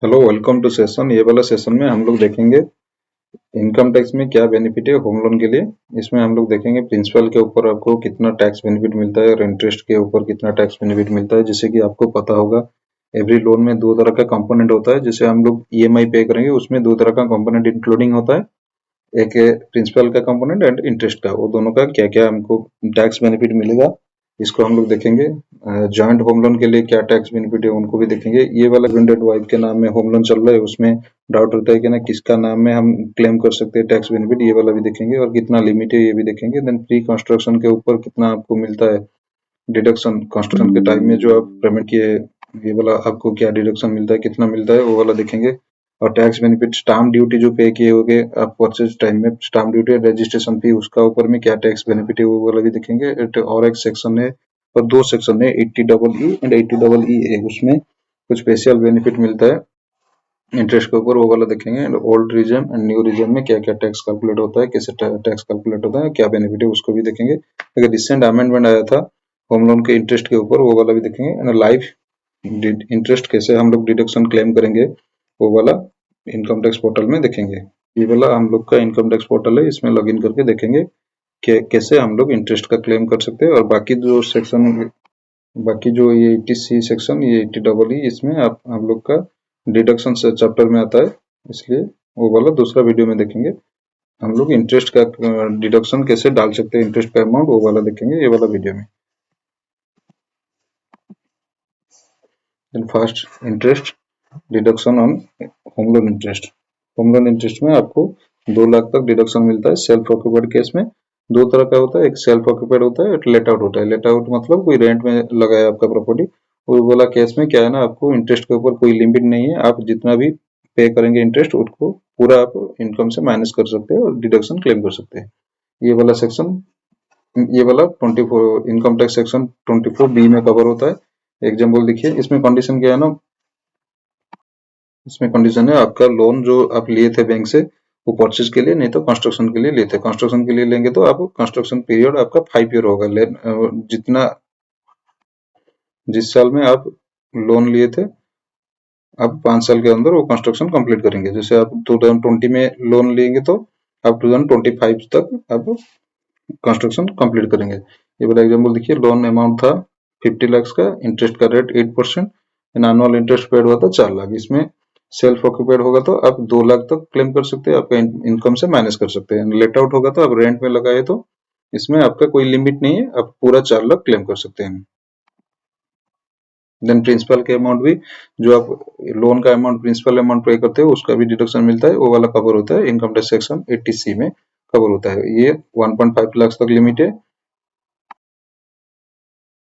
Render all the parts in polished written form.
Hello, welcome to session. ये वाला session में हम लोग देखेंगे इनकम टैक्स में क्या बेनिफिट है होम लोन के लिए। इसमें हम लोग देखेंगे प्रिंसिपल के ऊपर आपको कितना टैक्स बेनिफिट मिलता है और इंटरेस्ट के ऊपर कितना टैक्स बेनिफिट मिलता है। जैसे कि आपको पता होगा एवरी लोन में दो तरह का कंपोनेंट होता है। जैसे हम लोग ईएमआई पे करेंगे उसमें दो तरह का कंपोनेंट इंक्लूडिंग होता है, एक है प्रिंसिपल का कंपोनेंट एंड इंटरेस्ट का। वो दोनों का क्या क्या हमको टैक्स बेनिफिट मिलेगा इसको हम लोग देखेंगे। जॉइंट होम लोन के लिए क्या टैक्स बेनिफिट है उनको भी देखेंगे। ये वाला हस्बैंड एंड वाइफ के नाम में होम लोन चल रहा है, उसमें डाउट रहता है कि ना किसका नाम में हम क्लेम कर सकते हैं टैक्स बेनिफिट, ये वाला भी देखेंगे। और कितना लिमिट है ये भी देखेंगे। देन प्री कंस्ट्रक्शन के ऊपर कितना आपको मिलता है डिडक्शन, कंस्ट्रक्शन के टाइम में जो आप पेमेंट किए ये वाला आपको क्या डिडक्शन मिलता है, कितना मिलता है, वो वाला देखेंगे। और टैक्स बेनिफिट स्टाम्प ड्यूटी जो पे किए होगे आप परचेज टाइम में, स्टाम्प ड्यूटी रजिस्ट्रेशन फी, उसका ऊपर में क्या टैक्स बेनिफिट है वो वाला भी देखेंगे। और एक सेक्शन है और दो सेक्शन है 80EE एंड 80EE है, उसमें कुछ स्पेशल बेनिफिट मिलता है इंटरेस्ट के ऊपर, वो वाला देखेंगे। And old region and new region में क्या क्या टैक्स कैलकुलेट होता है, कैसे टैक्स कैलकुलेट होता है, क्या बेनिफिट है उसको भी देखेंगे। अगर रिसेंट अमेंडमेंट आया था होम लोन के इंटरेस्ट के ऊपर, वो वाला भी देखेंगे। एंड लाइफ इंटरेस्ट कैसे हम लोग डिडक्शन क्लेम करेंगे वो वाला इनकम टैक्स पोर्टल में देखेंगे। ये वाला हम लोग का इनकम टैक्स पोर्टल है, इसमें लॉगिन करके देखेंगे कि कैसे हम लोग इंटरेस्ट का क्लेम कर सकते हैं। और बाकी जो सेक्शन, बाकी जो ये 80C सेक्शन, ये 80EE, इसमें आप हम लोग का डिडक्शन से चैप्टर में आता है, इसलिए वो वाला दूसरा वीडियो में देखेंगे। हम लोग इंटरेस्ट का डिडक्शन कैसे डाल सकते हैं, इंटरेस्ट का अमाउंट, वो वाला देखेंगे ये वाला वीडियो में। First, interest deduction on home loan interest. Home loan interest में आपको 2 लाख तक डिडक्शन मिलता है। सेल्फ ऑक्यूपाइड केस में दो तरह का होता है, एक सेल्फ ऑक्यूपाइड होता है, एक लेट आउट होता है। लेट आउट मतलब कोई रेंट में लगा है आपका प्रॉपर्टी, वो वाला केस में क्या है ना, आपको इंटरेस्ट के ऊपर कोई लिमिट नहीं है, आप जितना भी पे करेंगे इंटरेस्ट उसको पूरा आप इनकम से माइनस कर सकते हैं और डिडक्शन क्लेम कर सकते हैं। ये वाला सेक्शन, ये वाला 24 इनकम टैक्स सेक्शन 24B में कवर होता है। एग्जाम्पल देखिए, इसमें कंडीशन क्या है ना, इसमें कंडीशन है आपका लोन जो आप लिए थे बैंक से वो परचेज के लिए, नहीं तो कंस्ट्रक्शन के लिए लिए थे। कंस्ट्रक्शन के लिए लेंगे तो आप कंस्ट्रक्शन पीरियड आपका 5 ईयर होगा। जितना जिस साल में आप लोन लिए थे आप 5 साल के अंदर वो कंस्ट्रक्शन कंप्लीट करेंगे। जैसे आप 2020 में लोन लेंगे तो आप 2025 तक आप कंस्ट्रक्शन कंप्लीट करेंगे। ये वाला एग्जाम्पल देखिए, लोन अमाउंट था 50 लाख का, इंटरेस्ट का rate 8% and annual interest paid हुआ था 4 लाख। इसमें सेल्फ ऑक्यूपाइड होगा तो आप 2 लाख तक क्लेम कर सकते हैं, आपका इनकम से माइनस कर सकते हैं। लेट आउट होगा तो आप रेंट में लगाए तो इसमें आपका कोई लिमिट नहीं है, आप पूरा 4 लाख क्लेम कर सकते हैं। देन प्रिंसिपल के अमाउंट भी, जो आप लोन का अमाउंट प्रिंसिपल अमाउंट पे करते हो उसका भी डिडक्शन मिलता है, वो वाला कवर होता है इनकम टैक्स सेक्शन 80C में कवर होता है। ये 1.5 लाख तक लिमिट है।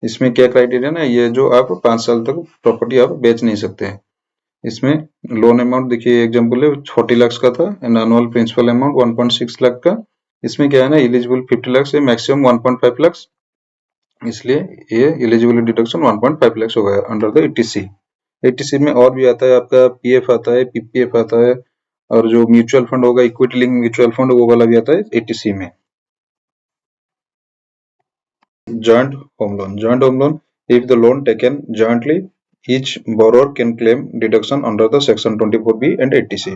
इसमें क्या क्राइटेरिया ना, ये जो आप 5 साल तक प्रॉपर्टी आप बेच नहीं सकते हैं। इसमें लोन अमाउंट देखिए, एग्जाम्पल है 40 लाख का था and annual principal amount 1.6 lakh का। इसमें क्या है ना, एलिजिबल 50 लाख से मैक्सिमम 1.5 लाख, इसलिए ये एलिजिबल डिडक्शन 1.5 लाख होगा अंडर द 80C। 80C में और भी आता है आपका पीएफ आता है, पीपीएफ आता है, और जो म्यूचुअल फंड होगा इक्विटी लिंक म्यूचुअल फंड वो वाला भी आता है 80C में। Joint home loan. Joint home loan, if the loan taken jointly, each borrower can claim deduction under the section 24B and 80C.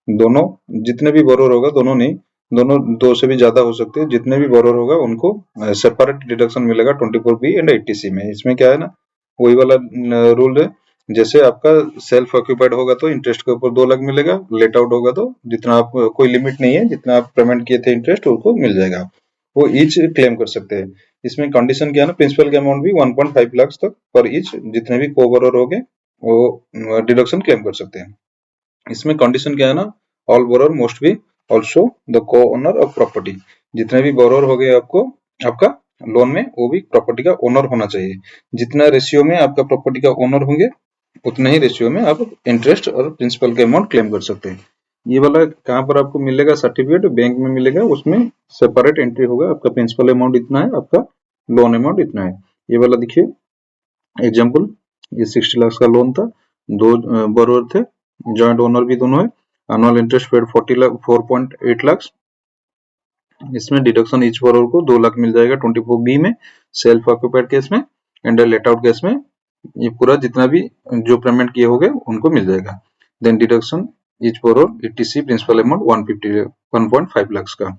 दोनों, जितने भी borrower होगा, दोनों नहीं, दोनों दो से भी ज्यादा हो सकते हैं, जितने भी borrower होगा उनको सेपरेट डिडक्शन मिलेगा 24B एंड 80C में। इसमें क्या है ना, वही वाला रूल है। जैसे आपका सेल्फ ऑक्यूपाइड होगा तो इंटरेस्ट के ऊपर 2 लाख मिलेगा, लेट आउट होगा तो जितना आप, कोई लिमिट नहीं है, जितना आप पेमेंट किए थे इंटरेस्ट उसको मिल जाएगा, वो ईच क्लेम कर सकते हैं। इसमें कंडीशन क्या है ना, प्रिंसिपल के अमाउंट भी 1.5 लाख तक पर ईच, जितने भी को बोरोर हो गए वो डिडक्शन क्लेम कर सकते हैं। इसमें कंडीशन क्या है ना, all borrower must be also the co owner of property. जितने भी बोरोर हो गए आपको, आपका लोन में, वो भी प्रॉपर्टी का ओनर होना चाहिए। जितना रेशियो में आपका प्रॉपर्टी का ओनर होंगे उतने ही रेशियो में आप इंटरेस्ट और प्रिंसिपल के अमाउंट क्लेम कर सकते हैं। ये वाला कहाँ पर आपको मिलेगा सर्टिफिकेट, बैंक में मिलेगा, उसमें सेपरेट एंट्री होगा, आपका प्रिंसिपल अमाउंट इतना है, आपका लोन अमाउंट इतना है। ये वाला देखिए एग्जांपल, ये 60 लाख का लोन था, दो बोरोवर थे, जॉइंट ओनर भी दोनों है, एनुअल इंटरेस्ट पेड 4.8 लाख। इसमें डिडक्शन ईच बोरोवर को 2 लाख मिल जाएगा 24B में, सेल्फ ऑक्यूपाइड केस में एंड लेट आउट केस में ये पूरा जितना भी जो पेमेंट किए होंगे उनको मिल जाएगा। Then deduction each borrowed ETC principal amount 1.5 lakh का।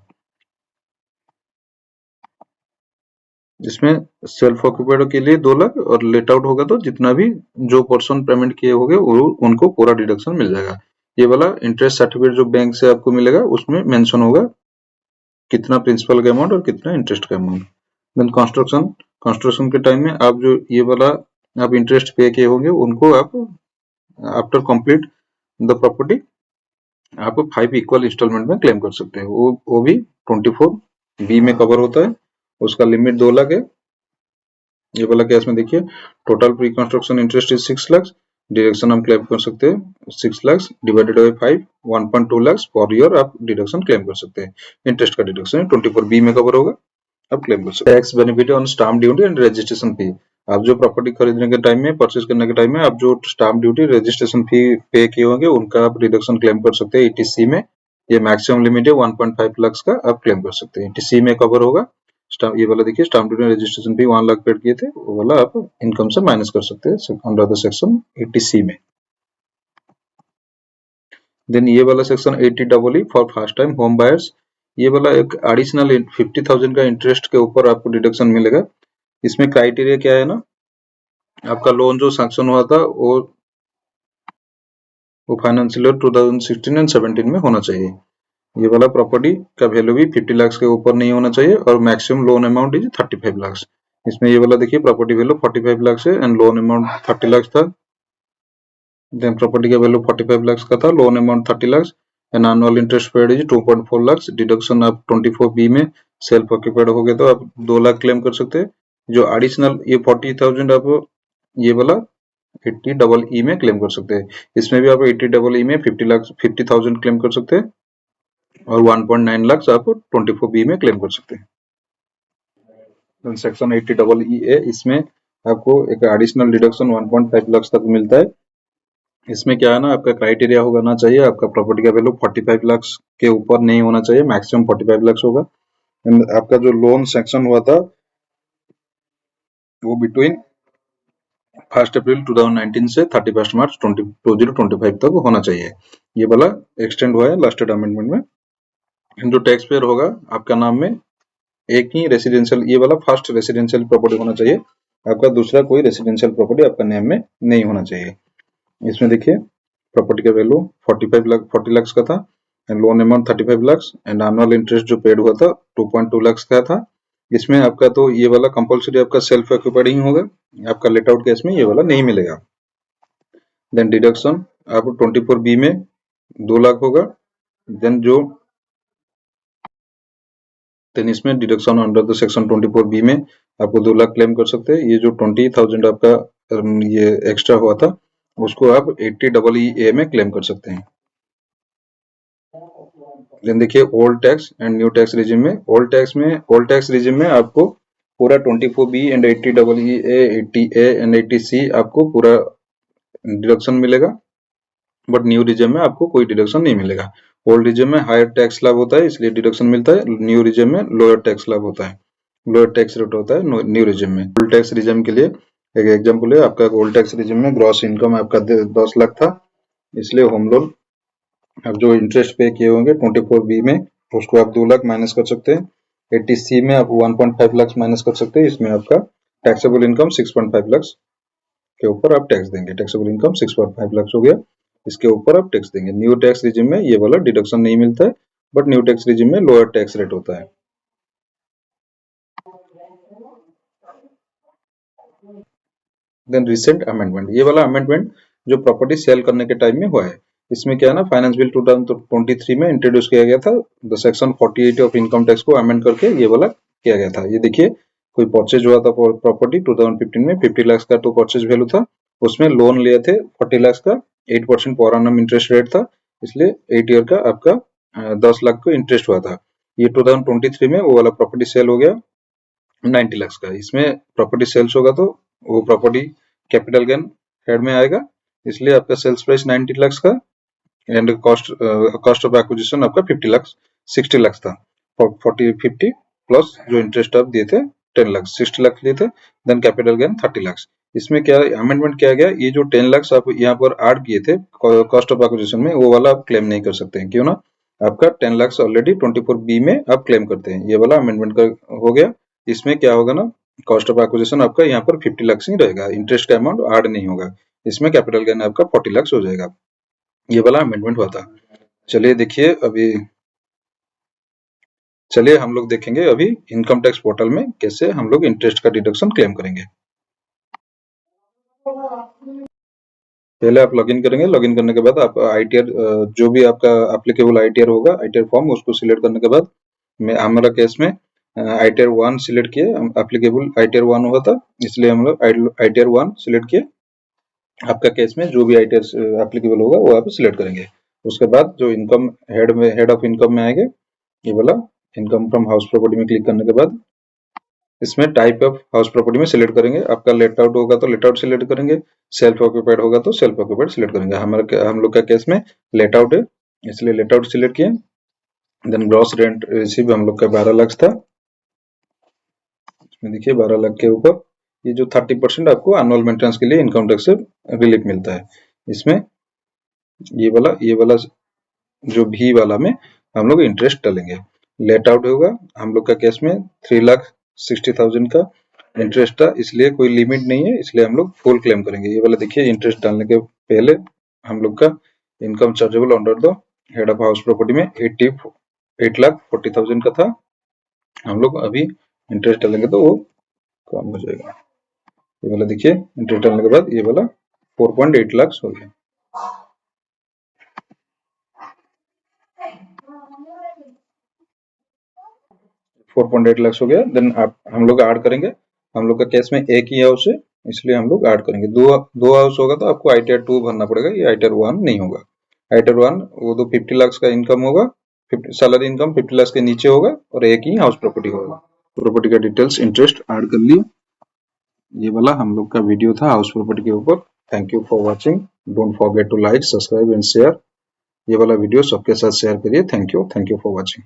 इसमें सेल्फ ऑक्यूपाइड के लिए 2 लाख और लेट आउट होगा तो जितना भी जो पर्सन पेमेंट किए होंगे उनको पूरा डिडक्शन मिल जाएगा। ये वाला इंटरेस्ट सर्टिफिकेट जो बैंक से आपको मिलेगा उसमें मेंशन होगा कितना प्रिंसिपल का अमाउंट और कितना इंटरेस्ट का अमाउंट। देन कंस्ट्रक्शन के टाइम में आप जो ये वाला आप इंटरेस्ट पे किए होंगे उनको आप आफ्टर कंप्लीट द प्रॉपर्टी आप 5 इक्वल इंस्टॉलमेंट में क्लेम कर सकते हैं। वो भी 24B में कवर होता है। उसका लिमिट 2 लाख है। ये वाला केस में देखिए total pre construction interest is 6 lakh, deduction हम क्लेम कर सकते हैं 6 lakh divided by 5 1.2 lakh per year आप डिडक्शन क्लेम कर सकते हैं। इंटरेस्ट का डिडक्शन 24B में कवर होगा, आप क्लेम कर सकते हैं। Tax benefit on stamp duty and registration fee. आप जो प्रॉपर्टी खरीदने के टाइम में परचेज करने के टाइम में आप जो स्टाम्प ड्यूटी रजिस्ट्रेशन फी पे किए होंगे उनका आप डिडक्शन क्लेम कर सकते हैं ETC में। ये मैक्सिमम लिमिट है 1.5 लाख का आप क्लेम कर सकते हैं। ETC में कवर होगा। ये वाला देखिए stamp duty registration fee 1 lakh paid किए थे, वो वाला आप इनकम से माइनस कर सकते हैं अंडर द सेक्शन 80C में। देन ये वाला section 80EE for first time home buyers. ये वाला एक एडिशनल 50,000 का इंटरेस्ट के ऊपर आपको डिडक्शन मिलेगा। इसमें क्राइटेरिया क्या है ना, आपका लोन जो सैंक्शन हुआ था वो फाइनेंशियल ईयर 2016 एंड 17 में होना चाहिए। ये वाला प्रॉपर्टी का वैल्यू भी 50 लाख के ऊपर नहीं होना चाहिए और maximum loan amount is 35 lakh. इसमें ये वाला देखिए प्रॉपर्टी वैल्यू 45 लाख है एंड लोन अमाउंट 30 लाख था। देन प्रॉपर्टी का वैल्यू 45 लाख का था, loan amount 30 lakh and annual interest paid is 2.4 lakh. Deduction आप 24B में सेल्फ ऑक्यूपाइड हो गए तो आप 2 लाख क्लेम कर सकते हैं। जो एडिशनल ये 40,000 आप ये वाला 80EE में क्लेम कर सकते हैं। इसमें भी आप 80EE में 50,000 क्लेम कर सकते हैं और 1.9 लाख आप 24B में क्लेम कर सकते हैं। सेक्शन 80EE इसमें आपको एक एडिशनल डिडक्शन 1.5 लाख तक मिलता है। इसमें क्या है ना, आपका क्राइटेरिया होगा ना चाहिए आपका प्रॉपर्टी का वैल्यू 45 लाख के ऊपर नहीं होना चाहिए, मैक्सिमम 45 लाख होगा। आपका जो लोन सेक्शन हुआ था वो बिटवीन 1 अप्रैल 2019 से 31 मार्च 2025 तक होना चाहिए। ये वाला एक्सटेंड हुआ है लास्टेड अमेंडमेंट में। जो टैक्स पेयर होगा आपका नाम में एक ही रेसिडेंशियल, ये वाला फर्स्ट रेसिडेंशियल प्रॉपर्टी होना चाहिए, आपका दूसरा कोई रेसिडेंशियल प्रॉपर्टी आपका नेम में नहीं होना चाहिए। इसमें देखिए प्रॉपर्टी का वैल्यू 40 लाख का था and loan amount 35 lakh and annual interest जो पेड हुआ था 2.2 लाख का था। इसमें आपका तो ये वाला कंपलसरी आपका सेल्फ ऑक्यूपाइड ही होगा, आपका लेट आउट केस में ये वाला नहीं मिलेगा। देन डिडक्शन आप 24B में 2 लाख होगा। देन इसमें deduction under the section 24B में आपको 2 लाख क्लेम कर सकते हैं। ये जो 20,000 आपका ये एक्स्ट्रा हुआ था उसको आप 80EE में क्लेम कर सकते हैं। देन देखिए old tax and new tax regime में। ओल्ड टैक्स रिजिम में आपको पूरा 24B and 80EE 80A and 80C आपको पूरा डिडक्शन मिलेगा, बट न्यू रिजिम में आपको कोई डिडक्शन नहीं मिलेगा। ओल्ड रिजिम में हायर टैक्स स्लैब होता है इसलिए डिडक्शन मिलता है, न्यू रिजिम में लोअर टैक्स स्लैब होता है, लोअर टैक्स रेट होता है न्यू रिजिम में। ओल्ड टैक्स रिजिम के लिए एक एग्जांपल है, आपका ओल्ड टैक्स रिजिम में ग्रॉस इनकम आपका 10 लाख था, इसलिए होम लोन आप जो इंटरेस्ट पे किए होंगे 24B में उसको आप 2 लाख माइनस कर सकते हैं। 80C में आप 1.5 लाख माइनस कर सकते हैं। इसमें आपका टैक्सेबल इनकम 6.5 लाख के ऊपर आप टैक्स देंगे। टैक्सेबल इनकम 6.5 लाख हो गया, इसके ऊपर आप टैक्स देंगे। न्यू टैक्स रिजिम में ये वाला डिडक्शन नहीं मिलता है, बट न्यू टैक्स रिजिम में लोअर टैक्स रेट होता है। देन रिसेंट अमेंडमेंट, ये वाला अमेंडमेंट जो प्रॉपर्टी सेल करने के टाइम में हुआ है, इसमें क्या है ना, फाइनेंस बिल 2023 में इंट्रोड्यूस किया गया था। The section 48 of income tax को अमेंड करके ये वाला किया गया था। ये देखिए कोई परचेज हुआ था प्रॉपर्टी 2015 में 50 लाख का तो परचेज वैल्यू था, उसमें लोन लिए थे 40 लाख का, 8% पर annum इंटरेस्ट रेट था, इसलिए 8 ईयर का आपका 10 लाख का इंटरेस्ट हुआ था। ये 2023 में वो वाला प्रॉपर्टी सेल हो गया 90 लाख का। इसमें प्रॉपर्टी सेल्स होगा तो वो प्रॉपर्टी कैपिटल गेन हेड में आएगा, इसलिए आपका सेल्स प्राइस 90 लाख का एंड कॉस्ट ऑफ एक्विजिशन आपका 60 लाख था। 50 प्लस जो इंटरेस्ट आप दिए थे 10 लाख, 60 लाख लिए थे, देन कैपिटल गेन 30 लाख। इसमें क्या अमेंडमेंट किया गया, ये जो 10 लाख आप यहाँ पर ऐड किए थे कॉस्ट ऑफ एक्विजिशन में, वो वाला आप क्लेम नहीं कर सकते हैं। क्यों ना, आपका 10 लाख ऑलरेडी 24B में आप क्लेम करते हैं। ये वाला अमेंडमेंट का हो गया। इसमें क्या होगा ना, कॉस्ट ऑफ एक्विजिशन आपका यहाँ पर 50 लाख ही रहेगा, इंटरेस्ट का अमाउंट ऐड नहीं होगा। इसमें कैपिटल गेन आपका 40 लाख हो जाएगा। ये वाला अमेंडमेंट हुआ था। चलिए देखिए अभी, चलिए हम लोग देखेंगे अभी इनकम टैक्स पोर्टल में कैसे हम लोग इंटरेस्ट का डिडक्शन क्लेम करेंगे। पहले आप लॉगिन करेंगे। लॉगिन करने के बाद आप आईटीआर, जो भी आपका एप्लीकेबल आईटीआर होगा, आईटीआर फॉर्म, उसको सिलेक्ट करने के बाद मैं हमारा केस में आईटीआर 1 सिलेक्ट किए। एप्लीकेबल आईटीआर 1 हुआ था, इसलिए हम लोग आईटीआर 1 सिलेक्ट किए। आपका केस में जो भी आईटीआर एप्लीकेबल होगा वो आप सिलेक्ट करेंगे। उसके बाद जो इनकम हेड में, हेड ऑफ इनकम में आएंगे, ये वाला इनकम फ्रॉम हाउस प्रॉपर्टी में क्लिक करने के बाद इसमें टाइप ऑफ हाउस प्रॉपर्टी में सिलेक्ट करेंगे। आपका लेट आउट होगा तो लेट आउट सिलेक्ट करेंगे, सेल्फ ऑक्यूपाइड होगा तो सेल्फ ऑक्यूपाइड सिलेक्ट करेंगे। हम लोग का केस में लेट आउट है, इसलिए लेट आउट सिलेक्ट किए। देन ग्रॉस रेंट रिसीव हम लोग का 12 लाख था। इसमें देखिए 12 लाख के ऊपर ये जो 30% आपको एनुअल मेंटेनेंस के लिए इनकम टैक्स से रिलीफ मिलता है। इसमें ये वाला जो भी वाला में हम लोग इंटरेस्ट डालेंगे। लेट आउट होगा हम लोग का केस में 3,60,000 का इंटरेस्ट था, इसलिए कोई लिमिट नहीं है, इसलिए हम लोग फुल क्लेम करेंगे। ये वाला देखिए, इंटरेस्ट डालने के पहले हम लोग का income chargeable under the head of house property में 8,40,000 का था। हम लोग अभी इंटरेस्ट डालेंगे तो वो कम हो जाएगा। ये वाला देखिए, इंटरेस्ट डालने के बाद ये वाला 4.8 लाख हो गया। 4.8 लाख हो गया। देन आप हम लोग ऐड करेंगे। हम लोग का केस में एक ही हाउस है, इसलिए हम लोग ऐड करेंगे। दो हाउस होगा तो आपको आईटीआर 2 भरना पड़ेगा, ये आईटीआर 1 नहीं होगा। आईटीआर 1 वो तो 50 लाख का इनकम होगा, सैलरी इनकम 50 लाख के नीचे होगा, और एक ही हाउस प्रॉपर्टी होगा। प्रॉपर्टी का डिटेल्स इंटरेस्ट ऐड कर लिए। ये वाला हम लोग का वीडियो था हाउस प्रॉपर्टी के ऊपर। Thank you for watching. Don't forget to like, subscribe and share. ये वाला वीडियो सबके साथ शेयर करिए। Thank you for watching.